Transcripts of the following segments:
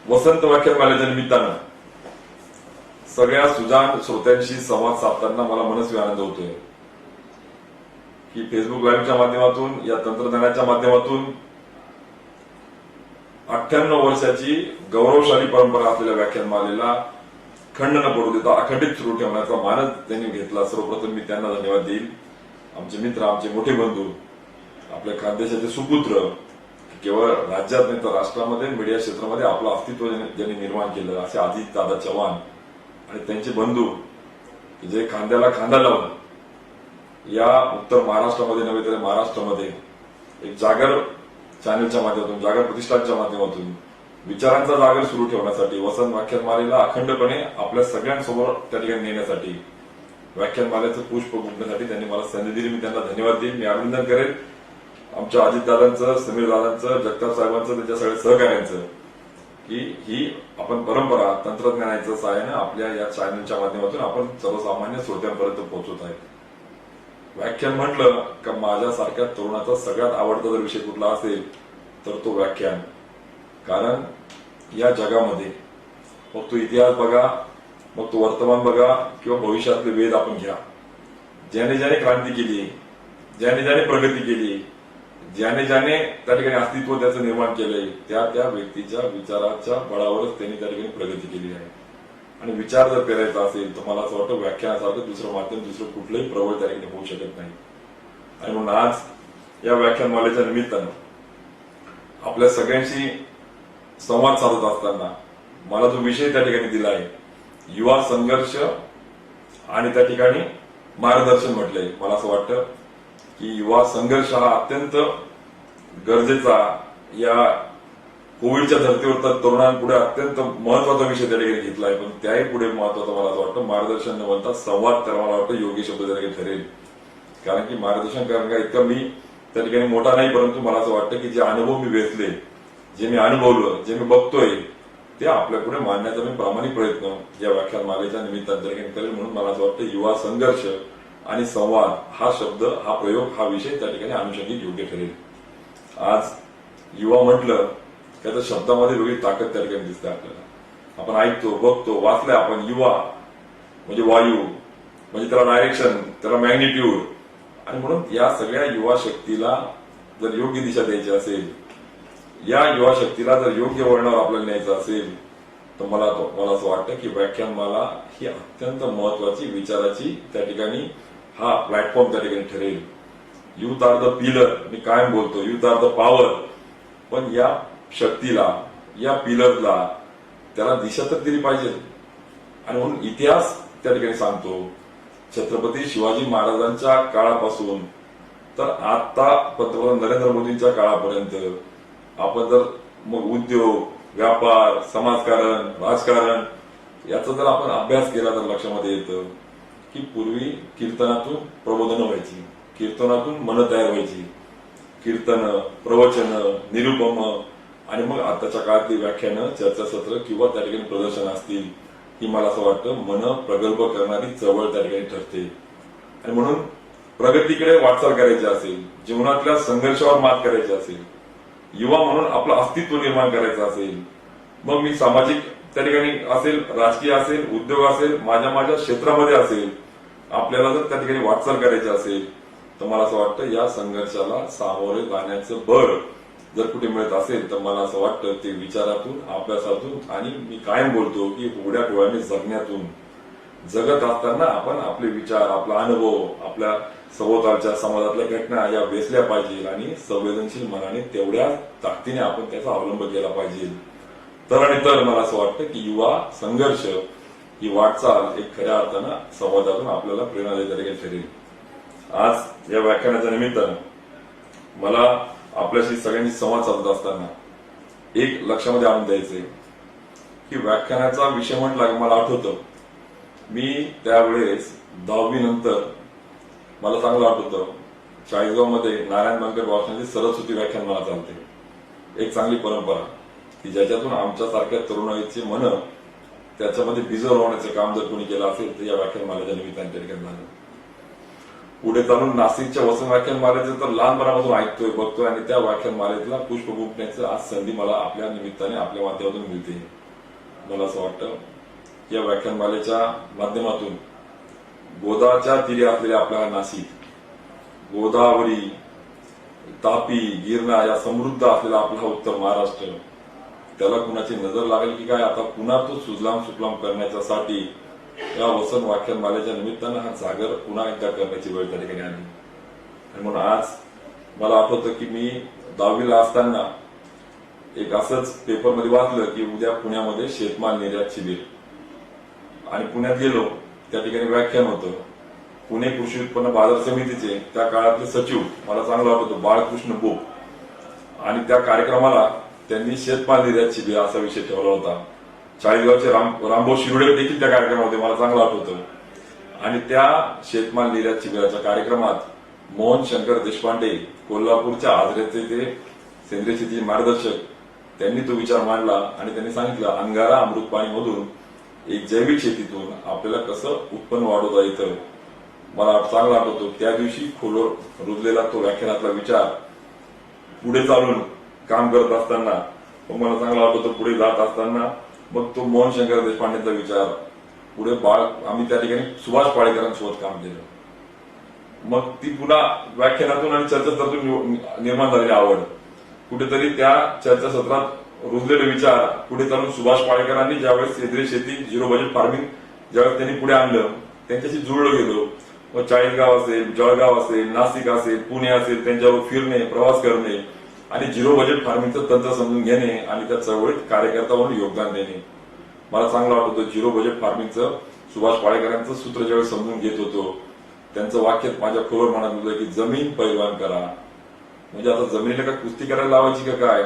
वसंत व्याख्यानमालेच्या निमित्तानं सगळ्या सुजाण श्रोत्यांशी संवाद साधताना मला मनस्वी आनंद होतोय की फेसबुक लाईव्हच्या माध्यमातून या तंत्रज्ञानाच्या माध्यमातून 98 वर्षाची गौरवशाली परंपरा असलेल्या व्याख्यानमालेला खंड न पडू देता अखंडित सुरू ठेवण्याचा मानस त्यांनी घेतला. सर्वप्रथम मी त्यांना धन्यवाद देईल. आमचे मित्र, आमचे मोठे बंधू, आपल्या खानदेशाचे सुपुत्र, केवळ राज्यात नाही तर राष्ट्रामध्ये मीडिया क्षेत्रामध्ये आपलं अस्तित्व ज्यांनी निर्माण केलं असे अजित दादा चव्हाण आणि त्यांचे बंधू जे खांद्याला खांदा लावून या उत्तर महाराष्ट्रामध्ये नव्हे तर महाराष्ट्रामध्ये एक जागर चॅनलच्या माध्यमातून, जागर प्रतिष्ठानच्या माध्यमातून विचारांचा जागर सुरू ठेवण्यासाठी, वसंत व्याख्यानमालेला अखंडपणे आपल्या सगळ्यांसमोर त्या ठिकाणी नेण्यासाठी, व्याख्यानमालेचं पुष्प गुंफण्यासाठी त्यांनी मला संधी दिली. मी त्यांना धन्यवाद देईन. मी अभिनंदन करेन आमच्या अजितदादांचं, समीरदादांचं, जगताप साहेबांचं, त्यांच्या सगळ्या सहकार्यांचं की ही आपण परंपरा तंत्रज्ञानाच्या सहाय्याने आपल्या या चॅनलच्या माध्यमातून आपण सर्वसामान्य श्रोत्यांपर्यंत पोहोचवत आहे. व्याख्यान म्हटलं का माझ्यासारख्या तरुणाचा सगळ्यात आवडता जर विषय कुठला असेल तर तो व्याख्यान. कारण या जगामध्ये मग तो इतिहास बघा, मग तो वर्तमान बघा किंवा भविष्यातले वेद आपण घ्या, ज्याने ज्याने क्रांती केली, ज्याने ज्याने प्रगती केली, ज्याने ज्याने त्या ठिकाणी अस्तित्व त्याचं निर्माण केलंय, त्या त्या व्यक्तीच्या विचाराच्या बळावरच त्यांनी त्या ठिकाणी प्रगती केली आहे. आणि विचार जर करायचा असेल तर मला असं वाटतं व्याख्यानासारखं दुसरं माध्यम, दुसरं कुठलंही प्रबळ त्या ठिकाणी होऊ शकत नाही. आणि म्हणून आज या व्याख्यानमालेच्या निमित्तानं आपल्या सगळ्यांशी संवाद साधत असताना मला जो विषय त्या ठिकाणी दिला आहे, युवा संघर्ष आणि त्या ठिकाणी मार्गदर्शन म्हटलंय. मला असं वाटतं की युवा संघर्ष हा अत्यंत गरजेचा, या कोविडच्या धर्तीवर तर तरुणांपुढे अत्यंत महत्वाचा विषय त्या ठिकाणी घेतला आहे. पण त्याही पुढे महत्वाचं मला असं वाटतं मार्गदर्शन न म्हणता संवाद, तर मला वाटतं योग्य शब्द त्या ठिकाणी ठरेल. कारण की मार्गदर्शन कारण का इतका मी त्या ठिकाणी मोठा नाही, परंतु मला असं वाटतं की जे अनुभव मी वेचले, जे मी अनुभवलं, जे मी बघतोय ते आपल्या पुढे मांडण्याचा मी प्रामाणिक प्रयत्न या व्याख्यानमालेच्या निमित्तानं करेल. म्हणून मला असं वाटतं युवा संघर्ष आणि संवाद हा शब्द, हा प्रयोग, हा विषय त्या ठिकाणी अनुषंगिक योग्य ठरेल. आज युवा म्हटलं त्या शब्दामध्ये वेगळी ताकद त्या ठिकाणी दिसते आपल्याला. आपण ऐकतो, बघतो, वाचलंय आपण. युवा म्हणजे वायू, म्हणजे त्याला डायरेक्शन, त्याला मॅग्निट्यूड. आणि म्हणून या सगळ्या युवा शक्तीला जर योग्य दिशा द्यायची असेल, या युवा शक्तीला जर योग्य वळणावर आपल्याला न्यायचं असेल तर मला असं वाटतं की व्याख्यानमाला ही अत्यंत महत्वाची विचाराची त्या ठिकाणी हा प्लॅटफॉर्म त्या ठिकाणी ठरेल. युथ आर द पिलर, मी कायम बोलतो, युथ आर द पॉवर. पण या शक्तीला, या पिलरला त्याला दिशा तर दिली पाहिजे. आणि म्हणून इतिहास त्या ठिकाणी सांगतो, छत्रपती शिवाजी महाराजांच्या काळापासून तर आता पंतप्रधान नरेंद्र मोदींच्या काळापर्यंत आपण जर मग उद्योग, व्यापार, समाजकारण, राजकारण याचा जर आपण अभ्यास केला तर लक्षामध्ये येतं की पूर्वी कीर्तनातून प्रबोधनं व्हायची, कीर्तनातून मनं तयार व्हायची, कीर्तन, प्रवचन, निरुपम, आणि मग आताच्या काळातली व्याख्यानं, चर्चासत्र किंवा त्या ठिकाणी प्रदर्शन असतील, ही मला असं वाटतं मन प्रगल्भ करणारी चळवळ त्या ठिकाणी ठरते. आणि म्हणून प्रगतीकडे वाटचाल करायची असेल, जीवनातल्या संघर्षावर मात करायची असेल, युवा म्हणून आपलं अस्तित्व निर्माण करायचं असेल, मग मी सामाजिक त्या ठिकाणी असेल, राजकीय असेल, उद्योग असेल, माझ्या क्षेत्रामध्ये असेल, आपल्याला जर त्या ठिकाणी वाटचाल करायची असेल तर मला असं वाटतं या संघर्षाला सामोरे जाण्याचं बळ जर कुठे मिळत असेल तर मला असं वाटतं ते विचारातून, अभ्यासातून, आणि मी कायम बोलतो की उघड्या डोळ्याने जगण्यातून. जगत असताना आपण आपले विचार, आपला अनुभव, आपल्या सभोवतालच्या समाजातल्या घटना या वेचल्या पाहिजे आणि संवेदनशील मनाने तेवढ्या ताकदीने आपण त्याचा अवलंब केला पाहिजे. तर आणि तर मला असं वाटतं की युवा संघर्ष ही वाटचाल एक खऱ्या अर्थानं संवादातून आपल्याला प्रेरणादायी तरीके ठरेल. आज या व्याख्यानाच्या निमित्तानं मला आपल्याशी सगळ्यांनी संवाद साधत असताना एक लक्षामध्ये आणून द्यायचंय की व्याख्यानाचा विषय म्हटला की मला आठवतं मी त्यावेळेस 10वी नंतर मला चांगलं आठवतं चाळीसगावमध्ये नारायण बंकर भाषणाची सरस्वती व्याख्यान मला चालते. एक चांगली परंपरा की ज्याच्यातून आमच्यासारख्या तरुणाईची मन त्याच्यामध्ये बिजर होण्याचं काम जर कोणी केलं असेल तर या व्याख्यानमालेच्या निमित्ताने त्या ठिकाणी झालं. पुढे चालून नाशिकच्या वसंत व्याख्यानमालेचं तर लहानपणापासून ऐकतोय बघतोय आणि त्या व्याख्यानमालेतला पुष्प गुंफण्याचं आज संधी मला आपल्या निमित्ताने आपल्या माध्यमातून मिळते. मला असं वाटतं या व्याख्यानमालेच्या माध्यमातून गोदाच्या तीरी असलेल्या आपला नाशिक, गोदावरी, तापी, गिरणा या समृद्ध असलेला आपला उत्तर महाराष्ट्र, त्याला कुणाची नजर लागेल की काय आता पुन्हा तो सुजलाम सुफलाम करण्याच्यासाठी या वसंत व्याख्यानमालेच्या निमित्तानं हा जागर पुन्हा एकदा करण्याची वेळ त्या ठिकाणी आली. आणि म्हणून आज मला आठवतं की मी 10वीला असताना एक असंच पेपरमध्ये वाचलं की उद्या पुण्यामध्ये शेतमाल निर्यात शिबिर, आणि पुण्यात गेलो त्या ठिकाणी व्याख्यान होतं. पुणे कृषी उत्पन्न बाजार समितीचे त्या काळातले सचिव मला चांगलं आठवतं बाळकृष्ण बोप, आणि त्या कार्यक्रमाला त्यांनी शेतमाल निर्यात शिबिर असा विषय ठेवला होता. चाळीसगावचे रामभाऊ शिरोडे देखील त्या कार्यक्रमामध्ये मला चांगलं आठवतं. आणि त्या शेतमाल निर्यात शिबिराच्या कार्यक्रमात मोहन शंकर देशपांडे, कोल्हापूरच्या आजरेचे ते सेंद्रिय शेती मार्गदर्शक, त्यांनी तो विचार मांडला आणि त्यांनी सांगितलं अंगारा अमृत पाणी मधून एक जैविक शेतीतून आपल्याला कसं उत्पन्न वाढवता येतं. मला चांगला आठवतो त्या दिवशी खोलवर रुजलेला तो व्याख्यानातला विचार पुढे चालून काम करत असताना मग मला चांगला आठवतो पुढे जात असताना मग तो मोहन शंकर देशपांडेचा विचार पुढे आम्ही त्या ठिकाणी सुभाष पाळेकरांसोबत काम केलं. मग ती पुन्हा व्याख्यानातून आणि चर्चासत्रातून निर्माण झालेली आवड कुठेतरी त्या चर्चासत्रात रुजलेले विचार पुढे चालून सुभाष पाळेकरांनी ज्यावेळेस सेंद्रिय शेती झिरो बजेट फार्मिंग ज्यावेळेस त्यांनी पुढे आणलं त्यांच्याशी जुळलं गेलो. मग चाळीसगाव असेल, जळगाव असेल, नाशिक असेल, पुणे असेल, त्यांच्यावर फिरणे, प्रवास करणे आणि झिरो बजेट फार्मिंगचं तंत्र समजून घेणे आणि त्या चळवळीत कार्यकर्ता म्हणून योगदान देणे. मला चांगलं वाटत होतं झिरो बजेट फार्मिंगचं सुभाष पाळेकरांचं सूत्र ज्यावेळेस समजून घेत होतो त्यांचं वाक्य माझ्या खोलवर म्हणत होतं की जमीन पैलवान करा. म्हणजे आता जमिनीला का कुस्ती करायला लावायची का काय,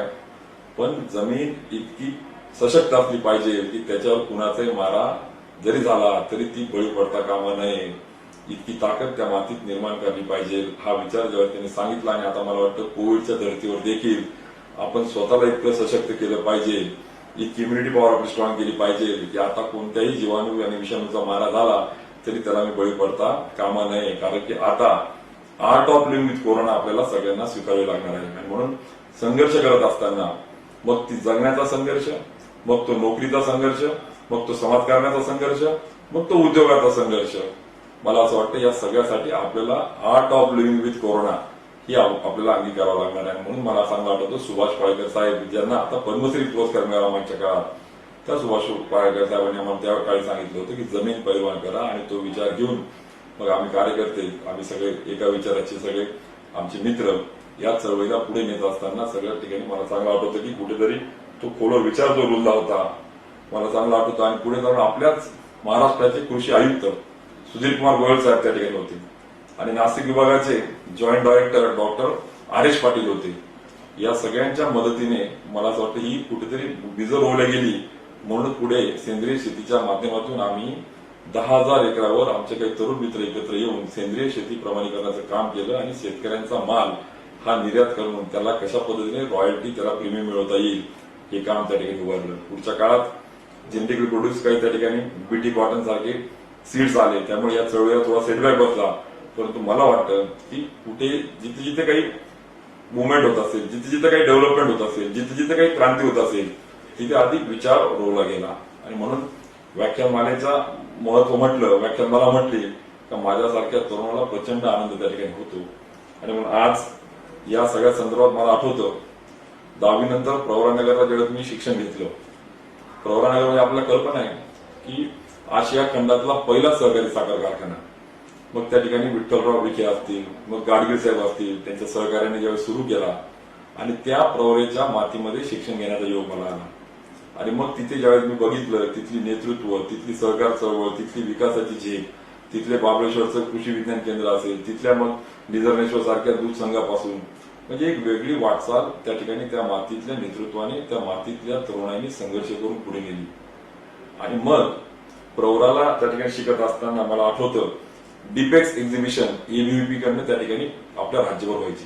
पण जमीन इतकी सशक्त असली पाहिजे की त्याच्यावर कुणाचाही मारा जरी झाला तरी ती बळी पडता कामा नये, इतकी ताकद त्या मातीत निर्माण करली पाहिजे. हा विचार जेव्हा त्यांनी सांगितला आणि आता मला वाटतं कोविडच्या धर्तीवर देखील आपण स्वतःला इतकं सशक्त केलं पाहिजे, इतकी इम्युनिटी पॉवर आपली स्ट्रॉंग केली पाहिजे की आता कोणत्याही जीवाणू आणि विषाणूचा मारा झाला तरी त्याला मी बळी पडता कामा नये. कारण की आता art of living with corona आपल्याला सगळ्यांना स्वीकारावी लागणार आहे. आणि म्हणून संघर्ष करत असताना मग ती जगण्याचा संघर्ष, मग तो नोकरीचा संघर्ष, मग तो समाजकारणाचा संघर्ष, मग तो उद्योगाचा संघर्ष, मला असं वाटतं या सगळ्यासाठी आपल्याला art of living with corona ही आपल्याला अंगीकारावं लागणार आहे. म्हणून मला सांगा आठवतो सुभाष पाळेकर साहेब ज्यांना आता पद्मश्री पुरस्कार मिळाला मागच्या काळात, त्या सुभाष पाळेकर साहेबांनी आम्हाला त्या काळी सांगितलं होतं की जमीन पैलवान करा. आणि तो विचार घेऊन मग आम्ही कार्यकर्ते, आम्ही सगळे एका विचाराचे सगळे आमचे मित्र या चळवळीला पुढे नेत असताना सगळ्या ठिकाणी मला चांगलं आठवतं की कुठेतरी तो खोलवर विचार जो रुजला होता मला चांगला आठवतं. आणि पुढे जाऊन आपल्याच महाराष्ट्राचे कृषी आयुक्त सुधीर कुमार गोयल साहेब त्या ठिकाणी होते आणि नाशिक विभागाचे joint director doctor R S. Patil होते. या सगळ्यांच्या मदतीने मला असं वाटतं ही कुठेतरी बीजं रोवल्या गेली. म्हणून पुढे सेंद्रिय शेतीच्या माध्यमातून आम्ही 10,000 एकरावर आमचे काही तरुण मित्र एकत्र येऊन सेंद्रिय शेती प्रमाणीकरणाचं काम केलं आणि शेतकऱ्यांचा माल हा निर्यात करून त्याला कशा पद्धतीने रॉयल्टी त्याला प्रीमियम मिळवता येईल हे काम त्या ठिकाणी उभारलं. पुढच्या काळात जेनेटिकली प्रोड्यूस काही त्या ठिकाणी बीटी कॉटन सारखे सीड्स आले, त्यामुळे या चळवळीला थोडा सेटबॅक बसला. परंतु मला वाटतं की कुठे जिथे जिथे काही मुवमेंट होत असेल, जिथे जिथे काही डेव्हलपमेंट होत असेल, जिथे जिथे काही क्रांती होत असेल तिथे अधिक विचार रोवला गेला. आणि म्हणून व्याख्यानमालेचा महत्व म्हटलं, व्याख्यानमाला म्हटली का माझ्यासारख्या तरुणाला प्रचंड आनंद त्या ठिकाणी होतो. आणि म्हणून आज या सगळ्या संदर्भात मला आठवतं 10वी नंतर प्रवरानगरला जेव्हा मी शिक्षण घेतलं, प्रवरानगर म्हणजे आपल्याला कल्पना आहे की आशिया खंडातला पहिला सहकारी साखर कारखाना. मग त्या ठिकाणी विठ्ठलराव विखे असतील, मग गाडगीळ साहेब असतील, त्यांच्या सहकार्याने ज्यावेळी सुरू केला आणि त्या प्रवरेच्या मातीमध्ये शिक्षण घेण्याचा योग मला आला. आणि मग तिथे ज्यावेळेस मी बघितलं तिथली नेतृत्व, तिथली सहकार चळवळ, तिथली विकासाची झेप, तिथले बाबळेश्वरचं कृषी विज्ञान केंद्र असेल, तिथल्या मग निझर्नेश्वर सारख्या दूध संघापासून म्हणजे एक वेगळी वाटचाल त्या ठिकाणी त्या मातीतल्या नेतृत्वाने, त्या मातीतल्या तरुणांनी संघर्ष करून पुढे नेली. आणि मग प्रवराला त्या ठिकाणी शिकत असताना मला आठवतं डिपेक्स एक्झिबिशन एबीव्हीपी कडनं त्या ठिकाणी आपल्या राज्यभर व्हायची,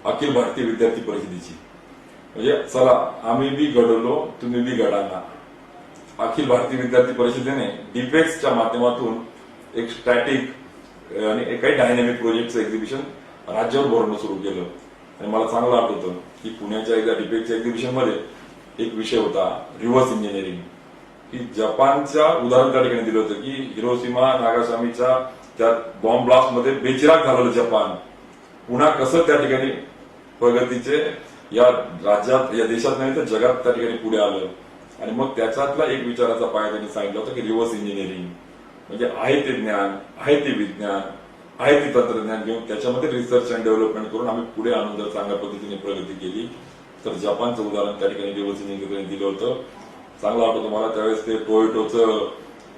अखिल भारतीय विद्यार्थी परिषदेची. म्हणजे चला आम्ही बी घडवलो, तुम्ही बी घडाना. अखिल भारतीय विद्यार्थी परिषदेने डिपेक्सच्या माध्यमातून एक स्टॅटिक आणि काही डायनॅमिक प्रोजेक्टचं एक्झिबिशन राज्यावर भरणं सुरू केलं. आणि मला चांगलं आठवतं की पुण्याच्या एकदा डिबेटच्या एक्झिबिशन मध्ये एक विषय होता रिव्हर्स इंजिनिअरिंग, की जपानच्या उदाहरण त्या ठिकाणी दिलं होतं की हिरोशिमा नागासामीच्या त्या बॉम्ब ब्लास्ट मध्ये बेचिराग झालेलं जपान पुन्हा कसं त्या ठिकाणी प्रगतीचे या राज्यात या देशात नाही तर जगात त्या ठिकाणी पुढे आलं. आणि मग त्याच्यातला एक विचाराचा पाया त्यांनी सांगितलं होतं की रिव्हर्स इंजिनिअरिंग म्हणजे आहे ते ज्ञान, आहे ते विज्ञान, आहे ते तंत्रज्ञान घेऊन त्याच्यामध्ये रिसर्च अँड डेव्हलपमेंट करून आम्ही पुढे आणून जर चांगल्या पद्धतीने प्रगती केली तर जपानचं उदाहरण त्या ठिकाणी रिव्हर्स इंजिनिअरिंग दिलं होतं. चांगलं आठवतं मला त्यावेळेस ते टोयोटोचं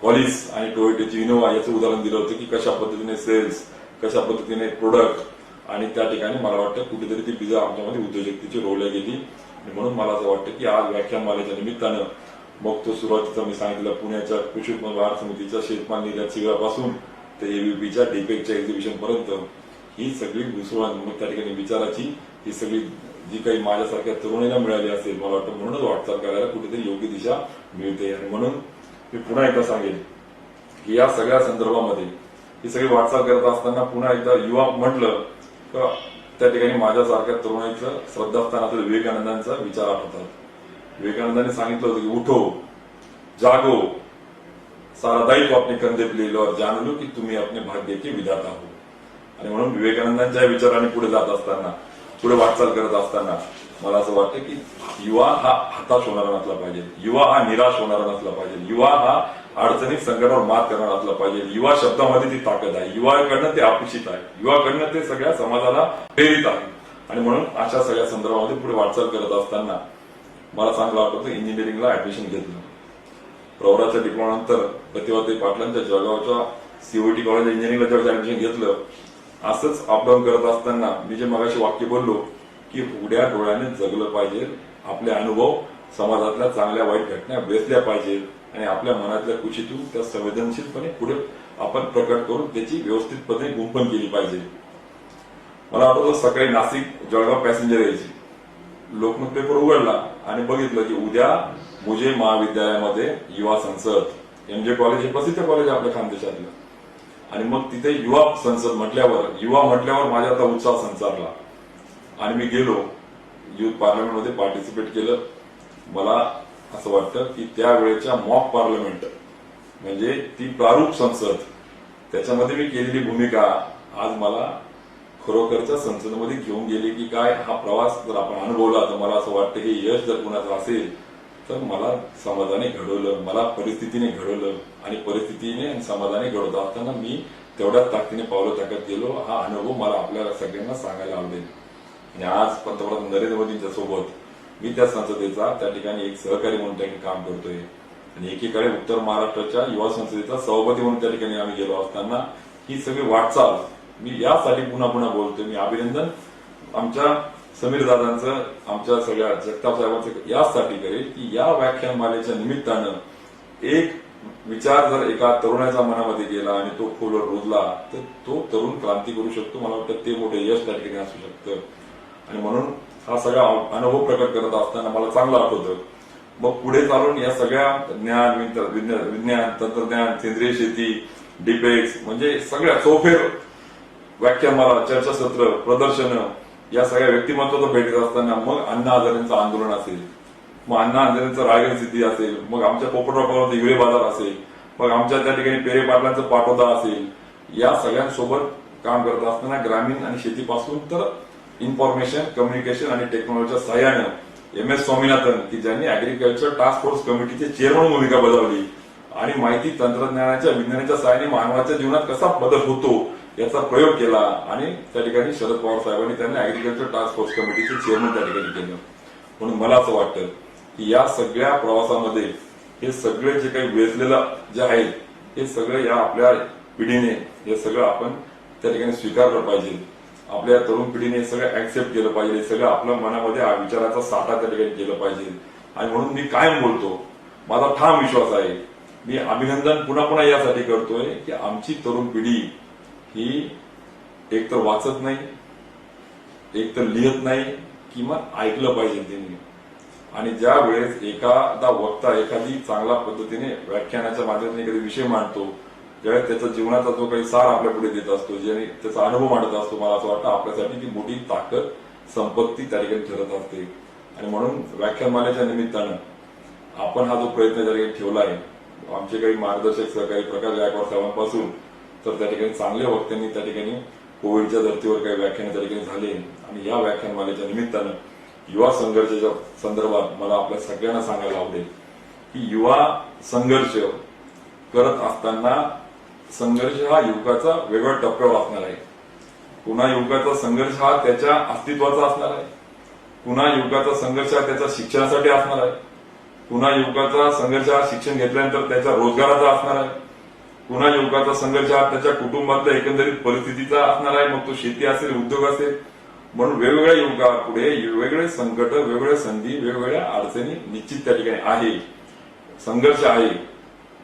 पॉलिस आणि टोयोटोची इनोवा याचं उदाहरण दिलं होतं की कशा पद्धतीने सेल्स, कशा पद्धतीने प्रोडक्ट आणि त्या ठिकाणी मला वाटतं कुठेतरी ती बिजा आमच्यामध्ये उद्योजकतेची रोवल्या गेली. आणि म्हणून मला असं वाटतं की आज व्याख्यानमालेच्या निमित्तानं मग तो सुरुवातीचा मी सांगितलं पुण्याच्या कृषी उत्पन्न बाजार समितीच्या शेतमाल निर्यात शिबिरापासून ते एबीपीच्या डिपेकच्या एक्झिबिशन पर्यंत ही सगळी घुसवण मग त्या ठिकाणी विचाराची ही सगळी जी काही माझ्यासारख्या तरुणाला मिळाली असेल मला वाटतं म्हणूनच वाटचाल करायला कुठेतरी योग्य दिशा मिळते. आणि म्हणून मी पुन्हा एकदा सांगेन की या सगळ्या संदर्भामध्ये ही सगळी वाटचाल करत असताना पुन्हा एकदा युवा म्हटलं तर त्या ठिकाणी माझ्यासारख्या तरुणाईचं श्रद्धास्थान असलेलं विवेकानंदांचा विचार आठवतात. विवेकानंदांनी सांगितलं होतं की उठो, जागो, सारा दायित्व अपने कंधे पे ले लो और जान लो की तुम्ही अपने भाग्य के विधाता हो. आणि म्हणून विवेकानंदांच्या विचाराने पुढे जात असताना, पुढे वाटचाल करत असताना मला असं वाटतं की युवा हा हताश होणारा नसला पाहिजे, युवा हा निराश होणारा नसला पाहिजे, युवा हा अडचणीत संकटावर मात करणारा असला पाहिजे. युवा शब्दामध्ये ती ताकद आहे, युवाकडनं ते अपेक्षित आहे, युवाकडनं ते सगळ्या समाजाला प्रेरित आहे. आणि म्हणून अशा सगळ्या संदर्भामध्ये पुढे वाटचाल करत असताना मला चांगलं आठवतं इंजिनिअरिंगला ऍडमिशन घेतलं. प्रवराच्या डिप्लोमा नंतर प्रतिभाताई पाटलांच्या जळगावच्या सीओटी कॉलेज इंजिनिअरिंगला ज्यावेळेस ऍडमिशन घेतलं असंच अपडाऊन करत असताना मी जे मगाशी वाक्य बोललो की उघड्या डोळ्याने जगलं पाहिजे, आपले अनुभव समाजातल्या चांगल्या वाईट घटना वेचल्या पाहिजेत आणि आपल्या मनातल्या कुशीतून त्या संवेदनशीलपणे पुढे आपण प्रकट करून त्याची व्यवस्थितपणे गुंफण केली पाहिजे. मला आठवतं सकाळी नाशिक जळगाव पॅसेंजर यायची, लोकमत पेपर उघडला आणि बघितलं की उद्या मुझे महाविद्यालयामध्ये युवा संसद, एमजे कॉलेज हे प्रसिद्ध कॉलेज आहे आपल्या खानदेशातलं. आणि मग तिथे युवा संसद म्हटल्यावर माझ्या आता उत्साह संचारला आणि मी गेलो युथ पार्लमेंटमध्ये पार्टिसिपेट केलं. मला असं वाटतं की त्यावेळेच्या मॉक पार्लमेंट म्हणजे ती प्रारूप संसद त्याच्यामध्ये मी केलेली भूमिका आज मला खरोखरच्या संसदेमध्ये घेऊन गेली की काय हा प्रवास जर आपण अनुभवला तर मला असं वाटतं की यश जर कुणाचं असेल तर मला समाजाने घडवलं, मला परिस्थितीने घडवलं आणि परिस्थितीने आणि समाजाने घडवत असताना मी तेवढ्याच ताकदीने पावलं टाकत गेलो. हा अनुभव मला आपल्याला सगळ्यांना सांगायला आवडेल. आणि आज पंतप्रधान नरेंद्र मोदींच्या सोबत मी त्या संसदेचा त्या ठिकाणी एक सहकारी म्हणून त्या काम करतोय आणि एकीकडे उत्तर महाराष्ट्राच्या युवा संसदेचा सभापती म्हणून त्या ठिकाणी आम्ही गेलो असताना ही सगळी वाटचाल मी यासाठी पुन्हा पुन्हा बोलतोय. मी अभिनंदन आमच्या समीर दादांचं, आमच्या सगळ्या जगताप साहेबांचं यासाठी करेल की या व्याख्यानमालेच्या निमित्तानं एक विचार जर एका तरुणाच्या मनामध्ये गेला आणि तो खोलवर रुजला तर तो तरुण क्रांती करू शकतो. मला वाटतं ते मोठे यश त्या ठिकाणी असू शकतं. आणि म्हणून हा सगळा अनुभव प्रकट करत असताना मला चांगलं आठवतं. मग पुढे चालून या सगळ्या विज्ञान, तंत्रज्ञान, सेंद्रिय शेती, डिबेट्स म्हणजे सगळ्या चौफेर व्याख्यानमाला, चर्चासत्र, प्रदर्शनं या सगळ्या व्यक्तिमत्वाचं भेटत असताना मग अण्णा हजारेंचं आंदोलन असेल, मग अण्णा हजारेंचं रायगड सिद्धी असेल, मग आमच्या पोपटराव हिवरे बाजार असेल, मग आमच्या त्या ठिकाणी पेरे पाटलांचं पाटोदा असेल, या सगळ्यांसोबत काम करत असताना ग्रामीण आणि शेतीपासून तर इन्फॉर्मेशन, कम्युनिकेशन आणि टेक्नॉलॉजीच्या सहाय्यानं एम एस स्वामीनाथन की ज्यांनी अॅग्रिकल्चर टास्क फोर्स कमिटीचे चेअरमन भूमिका बजावली आणि माहिती तंत्रज्ञानाच्या विज्ञानाच्या सहाय्याने मानवाच्या जीवनात कसा बदल होतो याचा प्रयोग केला आणि त्या ठिकाणी शरद पवार साहेबांनी त्यांनी अॅग्रिकल्चर टास्क फोर्स कमिटीचे चेअरमन त्या ठिकाणी केलं. म्हणून मला असं वाटतं की या सगळ्या प्रवासामध्ये हे सगळे जे काही वेचलेलं जे आहे हे सगळं या आपल्या पिढीने हे सगळं आपण त्या ठिकाणी स्वीकारलं पाहिजे. आपल्या तरुण पिढीने हे सगळं ऍक्सेप्ट केलं पाहिजे, सगळं आपल्या मनामध्ये विचाराचा साठा त्या ठिकाणी केलं पाहिजे. आणि म्हणून मी कायम बोलतो, माझा ठाम विश्वास आहे, मी अभिनंदन पुन्हा पुन्हा यासाठी करतोय की आमची तरुण पिढी ही एक तर वाचत नाही, एक तर लिहित नाही किंवा ऐकलं पाहिजे त्यांनी. आणि ज्या वेळेस एखादा वक्ता एखादी चांगल्या पद्धतीने व्याख्यानाच्या माध्यमातून एखादा विषय मांडतो ज्यावेळेस त्याचा जीवनाचा जो काही सार आपल्या पुढे देत असतो, ज्याने त्याचा अनुभव मांडत असतो, मला असं वाटतं आपल्यासाठी ती मोठी ताकद, संपत्ती त्या ठिकाणी ठरत असते. आणि म्हणून व्याख्यानमालेच्या निमित्तानं आपण हा जो प्रयत्न त्या ठिकाणी ठेवला आहे, आमचे काही मार्गदर्शक सहकारी प्रकाश गायकवाड साहेबांपासून तर त्या ठिकाणी चांगल्या वक्त्यांनी त्या ठिकाणी कोविडच्या धर्तीवर काही व्याख्यान त्या ठिकाणी झाले. आणि या व्याख्यानमालेच्या निमित्तानं युवा संघर्षाच्या संदर्भात मला आपल्या सगळ्यांना सांगायला आवडेल की युवा संघर्ष करत असताना संघर्ष हा युवकाचा वेगळ्या टप्प्यावर असणार आहे. पुन्हा युवकाचा संघर्ष हा त्याच्या अस्तित्वाचा असणार आहे. पुन्हा युवकाचा संघर्ष हा त्याच्या शिक्षणासाठी असणार आहे. पुन्हा युवकाचा संघर्ष हा शिक्षण घेतल्यानंतर त्याच्या रोजगाराचा असणार आहे. पुन्हा युवकाचा संघर्ष हा त्याच्या कुटुंबातल्या एकंदरीत परिस्थितीचा असणार आहे. मग तो शेती असेल, उद्योग असेल. म्हणून वेगवेगळ्या युवकापुढे वेगवेगळे संकट, वेगवेगळ्या संधी, वेगवेगळ्या अडचणी निश्चित त्या ठिकाणी आहे, संघर्ष आहे.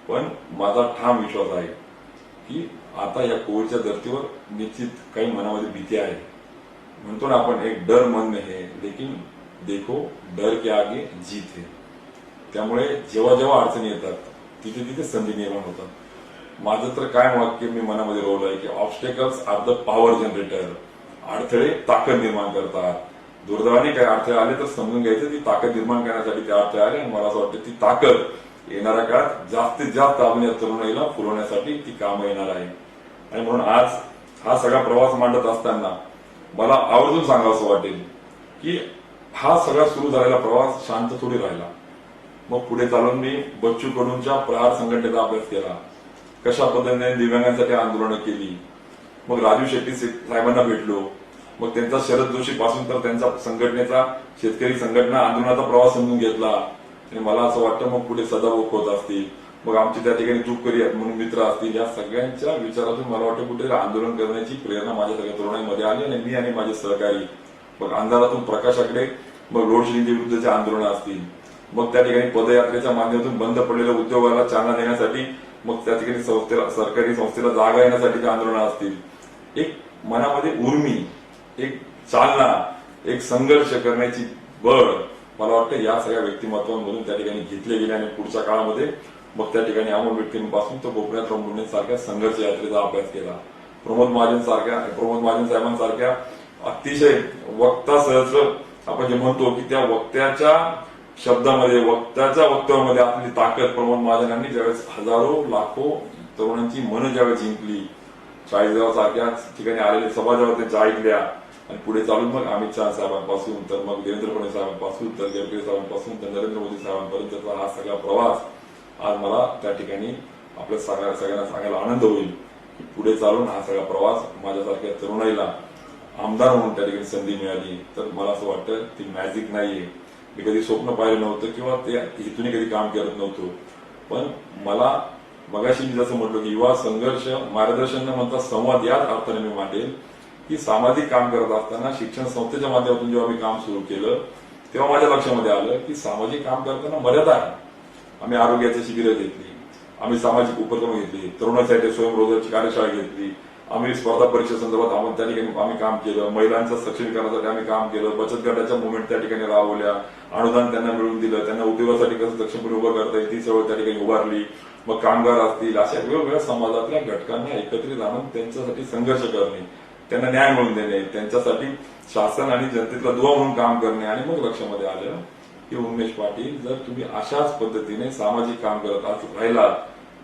पण माझा ठाम विश्वास आहे की आता या कोविडच्या धर्तीवर निश्चित काही मनामध्ये भीती आहे. म्हणतो ना आपण, एक डर मन में है लेकिन देखो डर के आगे जीत है. त्यामुळे जेव्हा जेव्हा अडचणी येतात तिथे तिथे संधी निर्माण होतात. माझं तर काय वाक्य मी मनामध्ये रोवलंय की obstacles are the power generator. अडथळे ताकद निर्माण करतात. दुर्दैवाने काही अडथळे आले तर समजून घ्यायचं ती ताकद निर्माण करण्यासाठी ते अडथळे आले. आणि मला असं वाटतं ती ताकद येणाऱ्या काळात जास्तीत जास्त आपण या तरुणाईला फुलवण्यासाठी ती कामं येणार आहे. आणि म्हणून आज हा सगळा प्रवास मांडत असताना मला आवर्जून सांगावं वाटेल की हा सगळा सुरू झालेला प्रवास शांत थोडी राहिला. मग पुढे चालून मी बच्चू कडूंच्या प्रहार संघटनेचा अभ्यास केला, कशा पद्धतीने दिव्यांगांसाठी आंदोलनं केली. मग राजू शेट्टी साहेबांना भेटलो. मग त्यांचा शरद जोशी पासून तर त्यांचा संघटनेचा शेतकरी संघटना आंदोलनाचा प्रवास समजून घेतला. आणि मला असं वाटतं मग पुढे सदाभाऊ खोत असतील, मग आमचे त्या ठिकाणी चूपकरी म्हणून मित्र असतील, या सगळ्यांच्या विचारातून मला वाटतं कुठे आंदोलन करण्याची प्रेरणा माझ्या सगळ्या तरुणाईमध्ये आली. आणि मी आणि माझे सहकारी मग अंधारातून प्रकाशाकडे, मग लोड शेडिंगच्या विरुद्धचे आंदोलन असतील, मग त्या ठिकाणी पदयात्रेच्या माध्यमातून बंद पडलेल्या उद्योगाला चालना देण्यासाठी, मग त्या ठिकाणी सरकारी संस्थेला जागा येण्यासाठीचे आंदोलन असतील, एक मनामध्ये उर्मी, एक चालना, एक संघर्ष करण्याची बळ मला वाटतं या सगळ्या व्यक्तिमत्वांमधून त्या ठिकाणी घेतले गेले. आणि पुढच्या काळामध्ये मग त्या ठिकाणी अमोल बिटकेंपासून तर गोपीनाथराव मुंडे सारख्या संघर्ष यात्रेचा अभ्यास केला. प्रमोद महाजन साहेबांसारख्या अतिशय वक्ता सहस्र आपण जे म्हणतो की त्या वक्त्याच्या शब्दामध्ये, वक्त्याच्या वक्तव्यामध्ये आपली ताकद प्रमोद महाजनांनी ज्यावेळेस हजारो लाखो तरुणांची मन ज्यावेळेस जिंकली, चाळीसगाव सारख्या ठिकाणी आलेल्या सभा जेव्हा त्यांच्या ऐकल्या, आणि पुढे चालून मग अमित शहा साहेबांपासून तर मग देवेंद्र फडणवीस साहेबांपासून तर गडकरी साहेबांपासून तर नरेंद्र मोदी साहेबांपर्यंतचा हा सगळा प्रवास आज मला त्या ठिकाणी आपल्या सगळ्यांना सांगायला आनंद होईल की पुढे चालून हा सगळा प्रवास माझ्यासारख्या तरुणाईला आमदार म्हणून त्या ठिकाणी संधी मिळाली. तर मला असं वाटतं ती मॅजिक नाहीये. मी कधी स्वप्न पाहिलं नव्हतं किंवा ते इथूनही कधी काम करत नव्हतो. पण मला मगाशी मी जसं म्हटलं की युवा संघर्ष मार्गदर्शन न म्हणता संवाद याच अर्थाने मी मांडेल की सामाजिक काम करत असताना शिक्षण संस्थेच्या माध्यमातून जेव्हा मी काम सुरू केलं तेव्हा माझ्या लक्षामध्ये आलं की सामाजिक काम करताना मर्यादा आहे. आम्ही आरोग्याची शिबिरं घेतली, आम्ही सामाजिक उपक्रम घेतली, तरुणांसाठी स्वयंरोजगाराची कार्यशाळा घेतली, आम्ही स्पर्धा परीक्षे संदर्भात आम्ही त्या ठिकाणी आम्ही काम केलं, महिलांच्या सक्षमीकरणासाठी आम्ही काम केलं, बचत गटाच्या मुवमेंट त्या ठिकाणी राबवल्या, अनुदान त्यांना मिळवून दिलं, त्यांना उद्योगासाठी कसं सक्षमपणे उभं करता येईल ती चळवळ त्या ठिकाणी उभारली. मग कामगार असतील, अशा वेगवेगळ्या समाजातल्या घटकांना एकत्रित आणून त्यांच्यासाठी संघर्ष करणे, त्यांना न्याय मिळवून देणे, त्यांच्यासाठी शासन आणि जनतेतला दुवा म्हणून काम करणे. आणि मग लक्षामध्ये आलं की उमेश पाटील, जर तुम्ही अशाच पद्धतीने सामाजिक काम करत राहिलात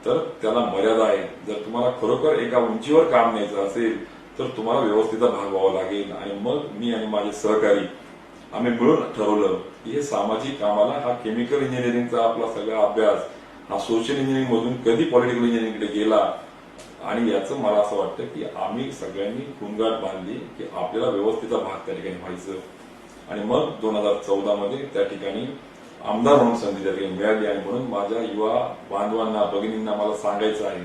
तर त्याला मर्यादा आहे. जर तुम्हाला खरोखर एका उंचीवर काम न्यायचं असेल तर तुम्हाला व्यवस्थेचा भाग व्हावा लागेल. आणि मग मी आणि माझे सहकारी आम्ही मिळून ठरवलं की हे सामाजिक कामाला, हा केमिकल इंजिनिअरिंगचा आपला सगळा अभ्यास हा सोशल इंजिनिअरिंग मधून कधी पॉलिटिकल इंजिनिअरिंगकडे गेला. आणि याचं मला असं वाटतं की आम्ही सगळ्यांनी खुणगाठ बांधली की आपल्याला व्यवस्थेचा भाग त्या ठिकाणी व्हायचं. आणि मग 2014 मध्ये त्या ठिकाणी आमदार म्हणून संधी त्या ठिकाणी मिळाली. आणि म्हणून माझ्या युवा बांधवांना, भगिनींना मला सांगायचं आहे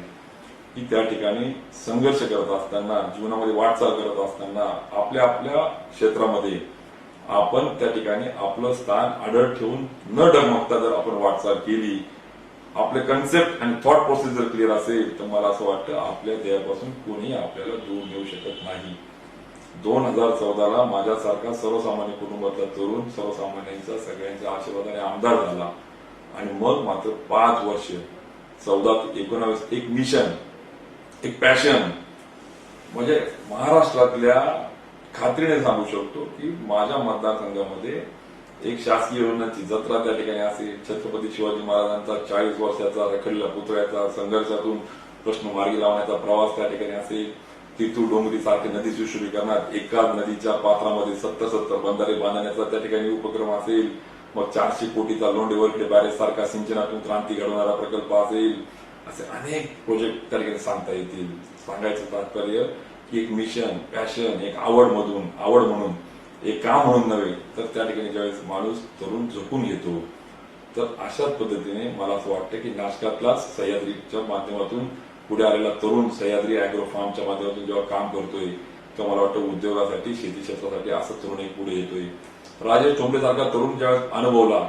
की त्या ठिकाणी संघर्ष करत असताना, जीवनामध्ये वाटचाल करत असताना आपल्या आपल्या क्षेत्रामध्ये आपण त्या ठिकाणी आपलं स्थान अडळ ठेवून न डगमगता जर आपण वाटचाल केली, आपले कन्सेप्ट आणि थॉट प्रोसेस जर क्लिअर असेल तर मला असं वाटतं आपल्या ध्येयापासून कोणी आपल्याला दूर नेऊ शकत नाही. 2014ला माझ्यासारखा सर्वसामान्य कुटुंबातला तरुण सर्वसामान्यांच्या सगळ्यांच्या आशीर्वादाने आमदार झाला. आणि मग मात्र 5 वर्ष 14 ते 19 एक मिशन एक पॅशन, म्हणजे महाराष्ट्रातल्या खात्रीने सांगू शकतो की माझ्या मतदारसंघामध्ये एक शासकीय योजनांची जत्रा त्या ठिकाणी असेल, छत्रपती शिवाजी महाराजांचा 40 वर्षाचा रखडलेला पुतळ्याचा संघर्षातून प्रश्न मार्गी लावण्याचा प्रवास त्या ठिकाणी असेल, तितू डोंगरी सारखे नदी सुशोभीकरणात एकाच नदीच्या पात्रामध्ये 70 बंधारे बांधण्याचा त्या ठिकाणी उपक्रम असेल, मग 400 कोटीचा लोंढेवरकडे बॅरेज सारखा सिंचनातून क्रांती घडवणारा प्रकल्प असेल, असे अनेक प्रोजेक्ट त्या ठिकाणी सांगता येतील. सांगायचं तात्पर्य की एक मिशन, पॅशन, एक आवड म्हणून, एक काम म्हणून नव्हे, तर त्या ठिकाणी ज्यावेळेस माणूस तरुण झोपून घेतो, तर अशाच पद्धतीने मला असं वाटतं की नाशकातला सह्याद्रीच्या माध्यमातून पुढे आलेला तरुण सह्याद्री अॅग्रो फार्मच्या माध्यमातून जेव्हा काम करतोय, तेव्हा मला वाटतं उद्योगासाठी, शेती क्षेत्रासाठी असं तरुण एक पुढे येतोय. राजेश टोंबे सारखा तरुण ज्यावेळेस अनुभवला,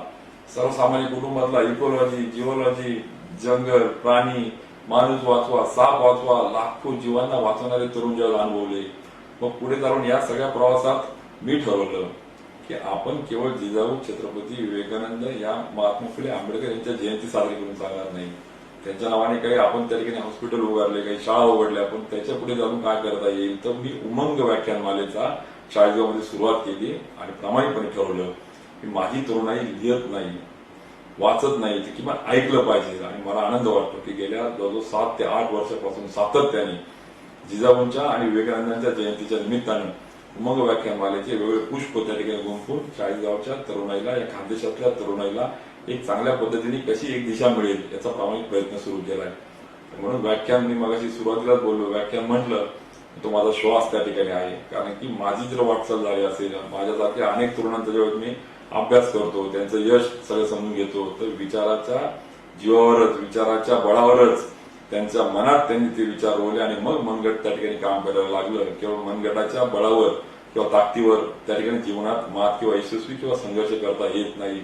सर्वसामान्य कुटुंबातला इकोलॉजी, जिओलॉजी, जंगल, प्राणी, माणूस वाचवा, साप वाचवा, लाखो जीवांना वाचवणारे तरुण जेव्हा अनुभवले, मग पुढे चालून या सगळ्या प्रवासात मी ठरवलं की आपण केवळ जिजाऊ छत्रपती विवेकानंद या महात्मा फुले आंबेडकर यांच्या जयंती साजरी करून चालणार नाही. त्यांच्या नावाने काही आपण त्या ठिकाणी हॉस्पिटल उभारले, काही शाळा उघडल्या, पण त्याच्या पुढे जाऊन काय करता येईल, तर मी उमंग व्याख्यानमालेचा चाळीसगावमध्ये सुरुवात केली आणि प्रामाणिकपणे ठरवलं की माझी तरुणाई लिहित नाही, वाचत नाही, ते किंवा ऐकलं पाहिजे. आणि मला आनंद वाटतो की गेल्या जवळजवळ 7 ते 8 वर्षापासून सातत्याने जिजाऊंच्या आणि विवेकानंदांच्या जयंतीच्या निमित्तानं उमंग व्याख्यानमालेचे वेगवेगळे पुष्प त्या ठिकाणी गुंफून चाळीसगावच्या तरुणाईला, या खानदेशातल्या तरुणाईला एक चांगल्या पद्धतीने कशी एक दिशा मिळेल याचा प्रामाणिक प्रयत्न सुरू केलाय. म्हणून व्याख्यान, मी मगाशी सुरुवातीलाच बोललो, व्याख्यान म्हटलं तो माझा श्वास त्या ठिकाणी आहे. कारण की माझी जर वाटचाल झाली असेल, माझ्यासारख्या अनेक तरुणांचा जेव्हा मी अभ्यास करतो, त्यांचं यश सगळं समजून घेतो, तर विचाराच्या जीवावरच, विचाराच्या बळावरच त्यांच्या मनात त्यांनी ते विचार रोवले आणि मग मनगट त्या ठिकाणी काम करायला लागलं. केवळ मनगटाच्या बळावर किंवा ताकदीवर त्या ठिकाणी जीवनात मात किंवा यशस्वी किंवा संघर्ष करता येत नाही.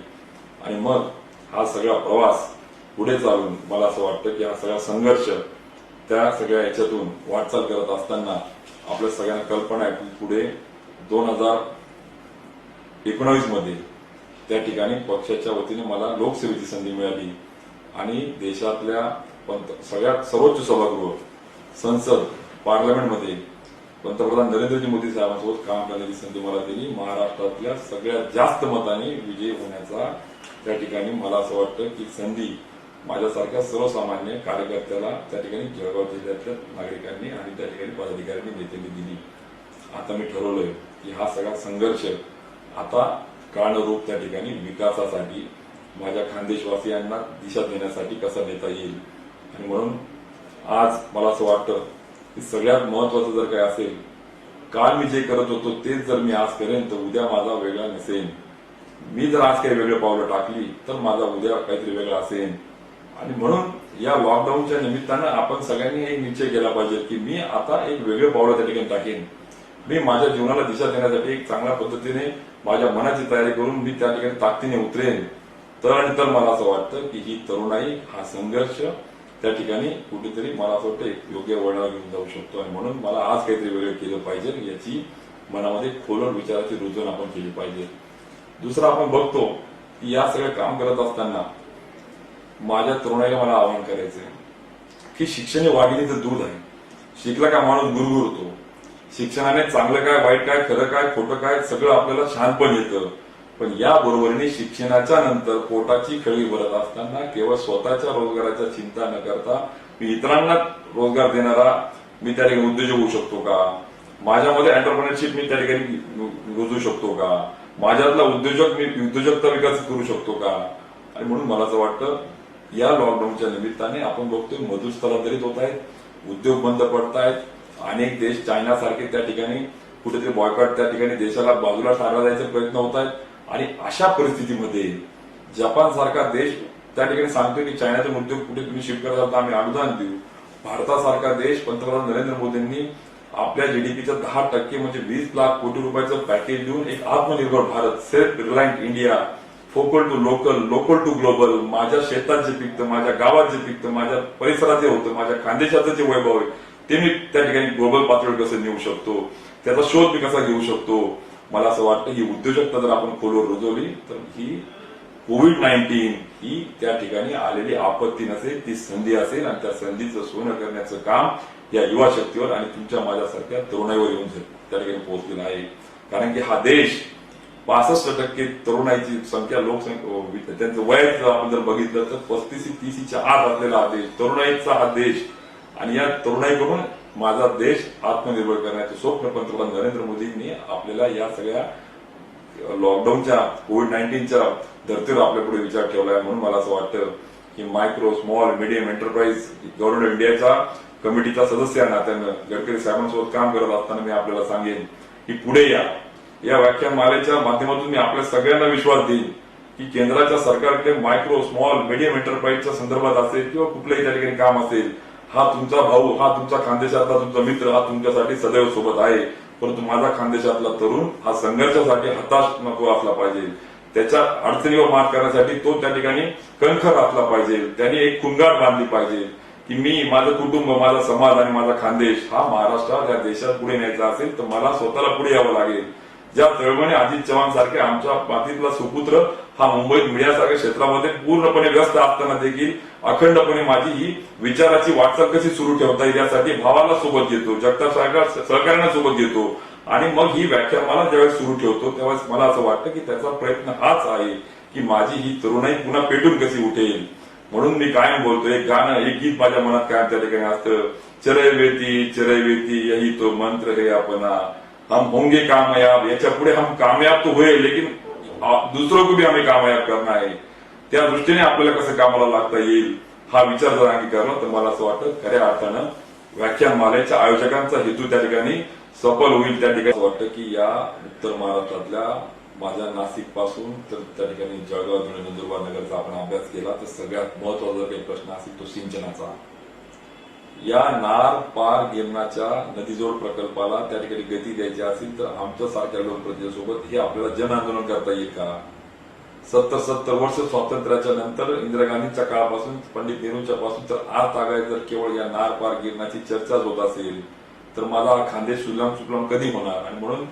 आणि मग हा सगळा प्रवास पुढे चालून मला असं वाटतं की हा सगळा संघर्ष, त्या सगळ्या याच्यातून वाटचाल करत असताना आपल्या सगळ्यांना कल्पना आहे की पुढे 2019 मध्ये त्या ठिकाणी पक्षाच्या वतीने मला लोकसेवेची संधी मिळाली आणि देशातल्या सगळ्यात सर्वोच्च सभागृह, संसद, पार्लमेंटमध्ये पंतप्रधान नरेंद्रजी मोदी साहेबांसोबत काम करण्याची संधी मला दिली. महाराष्ट्रातल्या सगळ्यात जास्त मतांनी विजयी होण्याचा त्या ठिकाणी मला असं वाटतं की संधी माझ्यासारख्या सर्वसामान्य कार्यकर्त्याला त्या ठिकाणी जळगाव जिल्ह्यातल्या नागरिकांनी आणि त्या ठिकाणी पदाधिकाऱ्यांनी, नेत्यांनी दिली. आता मी ठरवलंय की हा सगळा संघर्ष आता काळरूप त्या ठिकाणी विकासासाठी, माझ्या खानदेशवासियांना दिशा देण्यासाठी कसा देता येईल. आणि म्हणून आज मला असं वाटतं की सगळ्यात महत्वाचं जर काय असेल, काल मी जे करत होतो तेच जर मी आज करेन तर उद्या माझा वेगळा नसेल. मी जर आज काही वेगळं पावलं टाकली तर माझा उद्या काहीतरी वेगळा असेल. आणि म्हणून या लॉकडाऊनच्या निमित्तानं आपण सगळ्यांनी एक निश्चय केला पाहिजे की मी आता एक वेगळं पावलं त्या ठिकाणी टाकेन. मी माझ्या जीवनाला दिशा देण्यासाठी एक चांगल्या पद्धतीने माझ्या मनाची तयारी करून मी त्या ठिकाणी ताकदीने उतरेन. तर आणि तर मला असं वाटतं की ही तरुणाई, हा संघर्ष त्या ठिकाणी कुठेतरी मला असं वाटतं एक योग्य वळणावर घेऊन जाऊ शकतो. आणि म्हणून मला आज काहीतरी वेगळं केलं पाहिजे, याची मनामध्ये खोलवर विचाराची रुजवण आपण केली पाहिजे. दुसरं आपण बघतो की या सगळं काम करत असताना माझ्या तरुणाईला मला आवाहन करायचंय की शिक्षण हे वाघिणीचं दूध आहे. शिकला का माणूस गुरगुरतो. शिक्षणाने चांगलं काय, वाईट काय, खरं काय, खोटं काय सगळं आपल्याला छानपण येतं. पण या बरोबरीने शिक्षणाच्या नंतर पोटाची खळी भरत असताना केवळ स्वतःच्या रोजगाराच्या चिंता न करता मी इतरांना रोजगार देणारा मी त्या ठिकाणी उद्योजक होऊ शकतो का, माझ्यामध्ये एंटरप्रेन्योरशिप मी त्या ठिकाणी रुजू शकतो का, माझ्यातला उद्योजक मी उद्योजकता विकसित करू शकतो का. आणि म्हणून मला असं वाटतं या लॉकडाऊनच्या निमित्ताने आपण बघतोय मजूर स्थलांतरित होत आहेत, उद्योग बंद पडतायत, अनेक देश चायनासारखे त्या ठिकाणी कुठेतरी बॉयकॉट त्या ठिकाणी देशाला बाजूला सारला जायचे प्रयत्न होत आहेत. आणि अशा परिस्थितीमध्ये जपान सारखा देश त्या ठिकाणी सांगतोय की चायनाचे उद्योग कुठे तुम्ही शिफ्ट करत आम्ही अनुदान देऊ. भारतासारखा देश, पंतप्रधान नरेंद्र मोदींनी आपल्या जीडीपीच्या 10% म्हणजे 20 लाख कोटी रुपयाचं पॅकेज देऊन एक आत्मनिर्भर Bharat, self reliant India, vocal to local, local to global, माझ्या शेतात जे पिकतं, माझ्या गावात जे पिकतं, माझ्या परिसरात जे होतं, माझ्या खानदेशाचं जे वैभव आहे ते मी त्या ठिकाणी ग्लोबल पातळीवर कसं नेऊ शकतो, त्याचा शोध मी कसा घेऊ शकतो. मला असं वाटतं ही उद्योजकता जर आपण खोलवर रुजवली तर ही कोविड-19 ही त्या ठिकाणी आलेली आपत्ती नसेल, ती संधी असेल आणि त्या संधीचं सोनं करण्याचं काम या युवा शक्तीवर आणि तुमच्या माझ्यासारख्या तरुणाईवर येऊन त्या ठिकाणी पोहोचलेला आहे. कारण की हा देश 65% तरुणाईची संख्या लोकसंख्या त्यांचं वय आपण जर बघितलं तर 35-30च्या आत असलेला हा देश, तरुणाईचा हा देश. आणि या तरुणाईकडून माझा देश आत्मनिर्भर करण्याचं स्वप्न पंतप्रधान नरेंद्र मोदींनी आपल्याला या सगळ्या लॉकडाऊनच्या कोविड-19च्या धर्तीवर आपल्या पुढे विचार ठेवला आहे. म्हणून मला असं वाटतं की micro small medium enterprise government of इंडियाच्या कमिटीचा सदस्य नात्यानं गडकरी साहेबांसोबत काम करत असताना मी आपल्याला सांगेन की पुढे या व्याख्यानमालेच्या माध्यमातून मी आपल्या सगळ्यांना विश्वास देईन की केंद्राच्या सरकारकडे मायक्रो स्मॉल मीडियम एंटरप्राइजच्या संदर्भात असेल किंवा कुठल्याही त्या ठिकाणी काम असेल, हा तुमचा भाऊ, हा तुमचा खानदेशातला तुमचा मित्र, हा तुमच्यासाठी सदैव सोबत आहे. परंतु माझा खानदेशातला तरुण हा संघर्षासाठी हताश नको असला पाहिजे, त्याच्या अडचणीवर मात करण्यासाठी तो त्या ठिकाणी कणखर असला पाहिजे, त्याने एक कुंगाट बांधली पाहिजे की मी, माझं कुटुंब, माझा समाज आणि माझा खानदेश हा महाराष्ट्रात या देशात पुढे न्यायचा असेल तर मला स्वतःला पुढे यावं लागेल. ज्या चळवळीने अजित चव्हाण सारखे आमच्या मातीतला सुपुत्र हा मुंबईत मीडियासारख्या क्षेत्रामध्ये पूर्णपणे व्यस्त असताना देखील अखंडपणे माझी ही विचाराची वाटचाल कशी सुरू ठेवता येईल यासाठी भावाला सोबत घेतो, जगताप सहकार्यांना सोबत घेतो आणि मग ही व्याख्यानमाला ज्यावेळेस सुरू ठेवतो त्यावेळेस मला असं वाटतं की त्याचा प्रयत्न हाच आहे की माझी ही तरुणाई पुन्हा पेटून कशी उठेल. म्हणून मी कायम बोलतो, एक गाणं, एक गीत माझ्या मनात कायम त्या ठिकाणी असतं, चिरय वेती यही तो मंत्र है अपना, हम होंगे कामयाब. याच्या पुढे हम कामयाब तो हुए लेकिन दूसरों को भी हमें कामयाब करना है. त्या दृष्टीने आपल्याला कसं कामाला लागता येईल हा विचार जर आम्ही करलो तर मला असं वाटतं खऱ्या अर्थानं व्याख्यानमालेच्या आयोजकांचा हेतू त्या ठिकाणी सफल होईल. त्या ठिकाणी वाटतं की या उत्तर महाराष्ट्रातल्या माझ्या नाशिक पासून तर त्या ठिकाणी जळगाव, धुळे, नंदुरबार, नगरचा आपण अभ्यास केला तर सगळ्यात महत्वाचा काही प्रश्न असेल तो सिंचनाचा. या नार पार गिरणाच्या नदीजोड प्रकल्पाला त्या ठिकाणी गती द्यायची असेल तर आमच्या सारख्या लोकप्रतिनिधीसोबत हे आपल्याला जन आंदोलन करता येईल का? 70 वर्ष स्वातंत्र्याच्या नंतर इंदिरा गांधींच्या काळापासून पंडित नेहरूंच्या पासून तर आज तागायत जर केवळ या नार पार गिरणाची चर्चाच होत असेल तर माझा हा खानदेश सुजलाम कधी होणार? आणि म्हणून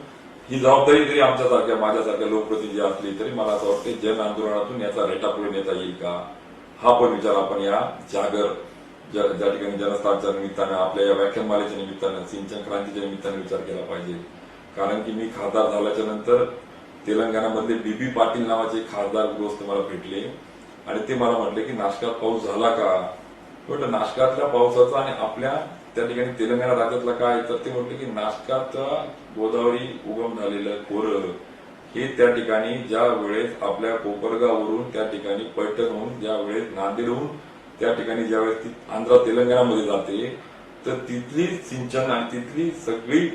ही जबाबदारी जरी आमच्यासारख्या माझ्यासारख्या लोकप्रतिनिधी असली तरी मला असं वाटतं जन आंदोलनातून याचा रेटा पुढे नेता येईल का, हा पण विचार आपण या जागर ज्या ठिकाणी जनस्थानच्या निमित्तानं, आपल्या या व्याख्यानमालेच्या निमित्तानं, सिंचन क्रांतीच्या निमित्तानं विचार केला पाहिजे. कारण की मी खासदार झाल्याच्या नंतर तेलंगणामधले बीबी पाटील नावाचे खासदार दोस्त मला भेटले आणि ते मला म्हटले की नाशकात पाऊस झाला का? म्हटलं नाशकातल्या पावसाचा आणि आपल्या त्या ठिकाणी तेलंगणा राज्यातला काय? तर ते म्हटले की नाशकातचा गोदावरी उगम झालेलं कोरं हे त्या ठिकाणी ज्या वेळेस आपल्या कोपरगाववरून त्या ठिकाणी पैठणहून ज्या वेळेस नांदेडहून त्या ठिकाणी ज्यावेळेस ती आंध्र तेलंगणामध्ये जाते तर तिथली सिंचन आणि तिथली सगळी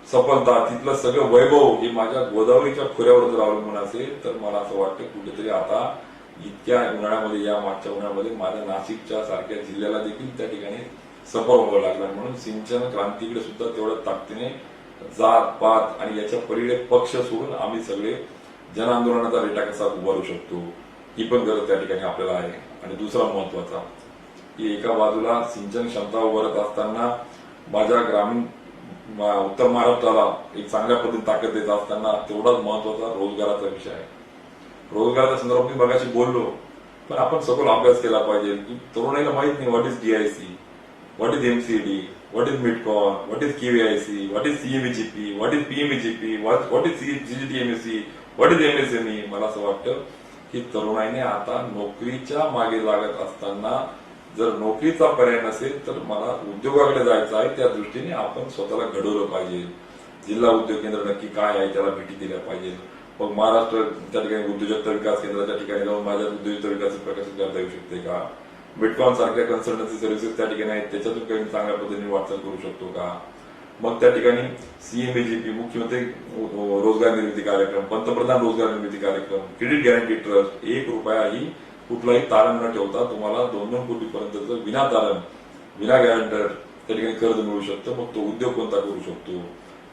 सफलता, तिथलं सगळं वैभव हे माझ्या गोदावरीच्या खोऱ्यावर जर अवलंबून असेल तर मला असं वाटतं कुठेतरी आता इतक्या उन्हाळ्यामध्ये, या मागच्या उन्हाळ्यामध्ये माझ्या नाशिकच्या सारख्या जिल्ह्याला देखील त्या ठिकाणी सफर व्हावं लागलं. म्हणून सिंचन क्रांतीकडे सुद्धा तेवढ्या ताकदीने जात पात आणि याच्या पलीकडे पक्ष सोडून आम्ही सगळे जन आंदोलनाचा रेटा कसा उभारू शकतो ही पण गरज त्या ठिकाणी आपल्याला आहे. आणि दुसरा महत्वाचा की एका बाजूला सिंचन क्षमता उभारत असताना माझ्या ग्रामीण उत्तर महाराष्ट्राला एक चांगल्या पद्धतीने ताकद देत असताना तेवढाच महत्वाचा रोजगाराचा विषय आहे. रोजगाराच्या संदर्भात मी मगाशी बोललो पण आपण सखोल अभ्यास केला पाहिजे की तरुणाईला माहित नाही what is DIC, what is MCD, what is Midcon, what is KVIC, what is CMEGP, what is PMEGP, what is CGTMSC, what is MSME. मला असं वाटतं की तरुणाईने आता नोकरीच्या मागे लागत असताना जर नोकरीचा पर्याय नसेल तर मला उद्योगाकडे जायचं आहे. त्या दृष्टीने आपण स्वतःला घडवलं पाहिजे. जिल्हा उद्योग केंद्र नक्की काय आहे त्याला भेटी दिल्या पाहिजे. मग महाराष्ट्र त्या ठिकाणी उद्योजकता विकास केंद्राच्या ठिकाणी जाऊन माझ्या उद्योजकता विकास प्रकाशित करता येऊ शकते का? बिटकॉइन सारख्या कन्सल्टन्सी सर्व्हिसेस त्या ठिकाणी आहेत त्याच्यातून काही चांगल्या पद्धतीने वाटचाल करू शकतो का? मग त्या ठिकाणी सीएमएजीपी, मुख्यमंत्री रोजगार निर्मिती कार्यक्रम, पंतप्रधान रोजगार निर्मिती कार्यक्रम, क्रेडिट गॅरंटी ट्रस्ट, 1 रुपयाही कुठलाही तारण न ठेवता तुम्हाला 2-2 कोटीपर्यंतचं विना तारण, विना गॅरंटर त्या ठिकाणी कर्ज मिळू शकतं. मग तो उद्योग कोणता करू शकतो?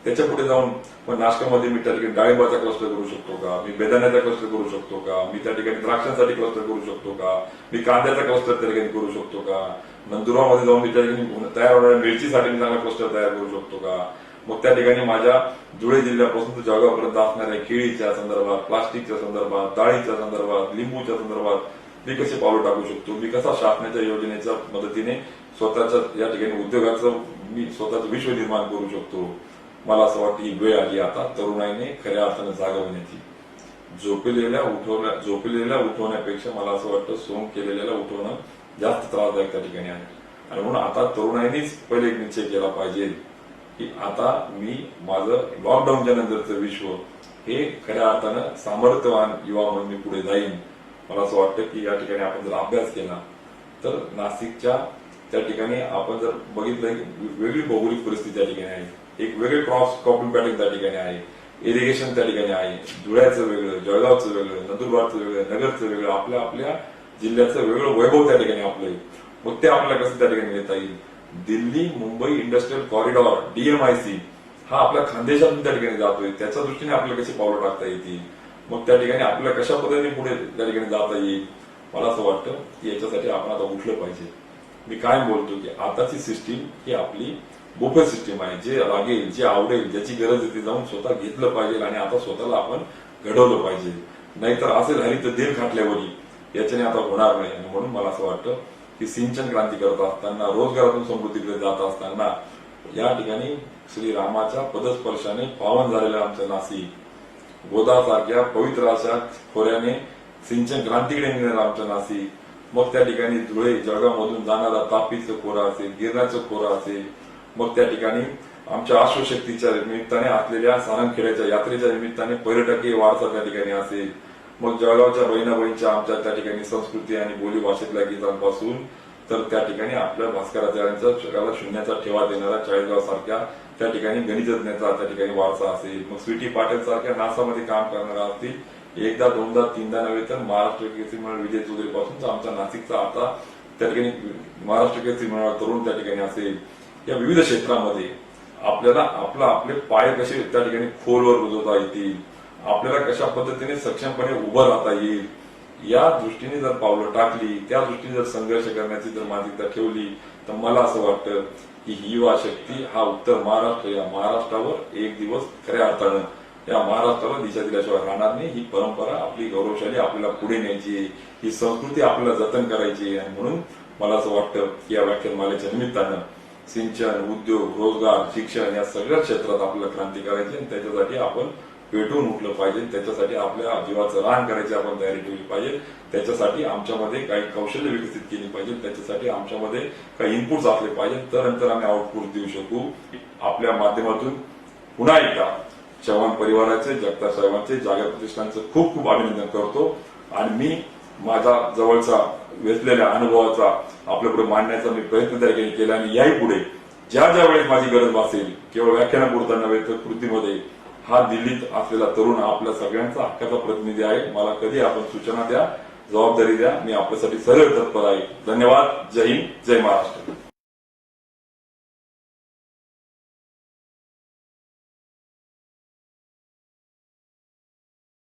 त्याच्या पुढे जाऊन मग नाशकामध्ये मी त्या ठिकाणी डाळिंबाचा क्लस्टर करू शकतो का? मी बेदाण्याचा क्लस्टर करू शकतो का? मी त्या ठिकाणी द्राक्षांसाठी क्लस्टर करू शकतो का? मी कांद्याचा क्लस्टर त्या ठिकाणी करू शकतो का? नंदुरबारमध्ये जाऊन मी त्या ठिकाणी तयार होणाऱ्या मिरचीसाठी मी चांगला क्लस्टर तयार करू शकतो का? मग त्या ठिकाणी माझ्या धुळे जिल्ह्यापासून तर जळगावपर्यंत असणाऱ्या केळीच्या संदर्भात, प्लास्टिकच्या संदर्भात, डाळीच्या संदर्भात, लिंबूच्या संदर्भात मी कसे पावलं टाकू शकतो, मी कसा शासनाच्या योजनेच्या मदतीने स्वतःच्या या ठिकाणी उद्योगाचं मी स्वतःचं विश्व निर्माण करू शकतो. मला असं वाटतं ही वेळ आली आता तरुणाईने खऱ्या अर्थानं जागा होण्याची. झोपलेल्या उठवण्यापेक्षा मला असं वाटतं सोंग केलेल्याला उठवणं जास्त त्रासदायक त्या ठिकाणी आहे. आणि म्हणून आता तरुणाईनेच पहिले एक निश्चय केला पाहिजे की आता मी माझं लॉकडाऊनच्या नंतरचं विश्व हे खऱ्या अर्थानं सामर्थ्यवान युवा म्हणून मी पुढे जाईन. मला असं वाटतं की या ठिकाणी आपण जर अभ्यास केला तर नाशिकच्या त्या ठिकाणी आपण जर बघितलं की वेगळी भौगोलिक परिस्थिती त्या ठिकाणी आहे, एक वेगळे क्रॉपिंग पॅटर्न त्या ठिकाणी आहे, इरिगेशन त्या ठिकाणी आहे, धुळ्याचं वेगळं, जळगावचं वेगळं, नंदुरबारचं वेगळं, नगरचं वेगळं, आपल्या जिल्ह्याचं वेगळं वैभव त्या ठिकाणी आपलं आहे. मग ते आपल्याला कसं त्या ठिकाणी नेता येईल. Delhi Mumbai industrial corridor DMIC हा आपल्या खानदेशातून त्या ठिकाणी जातोय, त्याच्या दृष्टीने आपल्याला कशी पावलं टाकता येतील, मग त्या ठिकाणी आपल्याला कशा पद्धतीने पुढे त्या ठिकाणी जाता येईल. मला असं वाटतं की याच्यासाठी आपण आता उठलं पाहिजे. मी काय बोलतो की आताची सिस्टीम ही आपली बुफे सिस्टीम आहे. जे लागेल, जे आवडेल, ज्याची गरज आहे ते जाऊन स्वतः घेतलं पाहिजे आणि आता स्वतःला आपण घडवलं पाहिजे. नाहीतर असे झाली तर देर खाटल्यावरी याच्याने आता होणार नाही. आणि म्हणून मला असं वाटतं की सिंचन क्रांती करत असताना, रोजगारातून समृद्धीकडे जात असताना या ठिकाणी श्रीरामाच्या पदस्पर्शाने पावन झालेलं आमचं नाशिक, गोदासारख्या पवित्र अशा खोऱ्याने सिंचन क्रांतीकडे निघालं आमचं नाशिक, मग त्या ठिकाणी धुळे जळगाव मधून जाणारा तापीचं खोरा असेल, गिरणाचं खोरा असेल, मग त्या ठिकाणी आमच्या अश्वशक्तीच्या निमित्ताने असलेल्या सारंगखेड्याच्या यात्रेच्या निमित्ताने पर्यटकीय वारसा त्या ठिकाणी असेल, मग जळगावच्या बहिणाबहींच्या आमच्या त्या ठिकाणी संस्कृती आणि बोली भाषेतल्या गीतांपासून तर त्या ठिकाणी आपल्या भास्कराचार्यांचा जगाला शून्याचा ठेवा देणारा चाळीसगाव सारख्या त्या ठिकाणी गणितज्ञाचा त्या ठिकाणी वारसा असेल, मग स्वीटी पाटील सारख्या नासामध्ये काम करणारा असतील, एकदा दोनदा तीनदा नव्हे तर महाराष्ट्र केसरी मंडळ विजय चौधरी पासून आमच्या नाशिकचा आता त्या ठिकाणी महाराष्ट्र केसरी मंडळ तरुण त्या ठिकाणी असेल. या विविध क्षेत्रामध्ये आपल्याला आपले पाय कसे त्या ठिकाणी खोलवर रुजवता येतील, आपल्याला कशा पद्धतीने सक्षमपणे उभं राहता येईल, या दृष्टीने जर पावलं टाकली, त्या दृष्टीने जर संघर्ष करण्याची जर मानसिकता ठेवली तर मला असं वाटतं की ही युवा शक्ती हा उत्तर महाराष्ट्र या महाराष्ट्रावर एक दिवस खऱ्या अर्थानं या महाराष्ट्राला दिशा दिल्याशिवाय राहणार नाही. ही परंपरा आपली गौरवशाली आपल्याला पुढे न्यायची, ही संस्कृती आपल्याला जतन करायची. आणि म्हणून मला असं वाटतं की या व्याख्यानमालेच्या निमित्तानं सिंचन, उद्योग, रोजगार, शिक्षण या सगळ्या क्षेत्रात आपल्याला क्रांती करायची आणि त्याच्यासाठी आपण पेटून उठलं पाहिजे. त्याच्यासाठी आपल्या जीवाचं रान करायची आपण तयारी ठेवली पाहिजे. त्याच्यासाठी आमच्यामध्ये काही कौशल्य विकसित केली पाहिजे, त्याच्यासाठी आमच्यामध्ये काही इनपुट्स असले पाहिजे, तर नंतर आम्ही आउटपुट देऊ शकू. आपल्या माध्यमातून पुन्हा एकदा चव्हाण परिवाराचे, जगताप साहेबांचे, जागर प्रतिष्ठानचं खूप खूप अभिनंदन करतो. आणि मी माझा जवळचा वेचलेल्या अनुभवाचा आपल्यापुढे मांडण्याचा मी प्रयत्न त्या ठिकाणी केला. आणि याही पुढे ज्या ज्या वेळेस माझी गरज भासेल, केवळ व्याख्यानापुरता नव्हे तर कृतीमध्ये, हा दिल्लीत असलेला तरुण आपल्या सगळ्यांचा हक्काचा प्रतिनिधी आहे. मला कधी आपण सूचना द्या, जबाबदारी द्या, मी आपल्यासाठी सरळ तत्पर आहे. धन्यवाद. जय हिंद, जय महाराष्ट्र.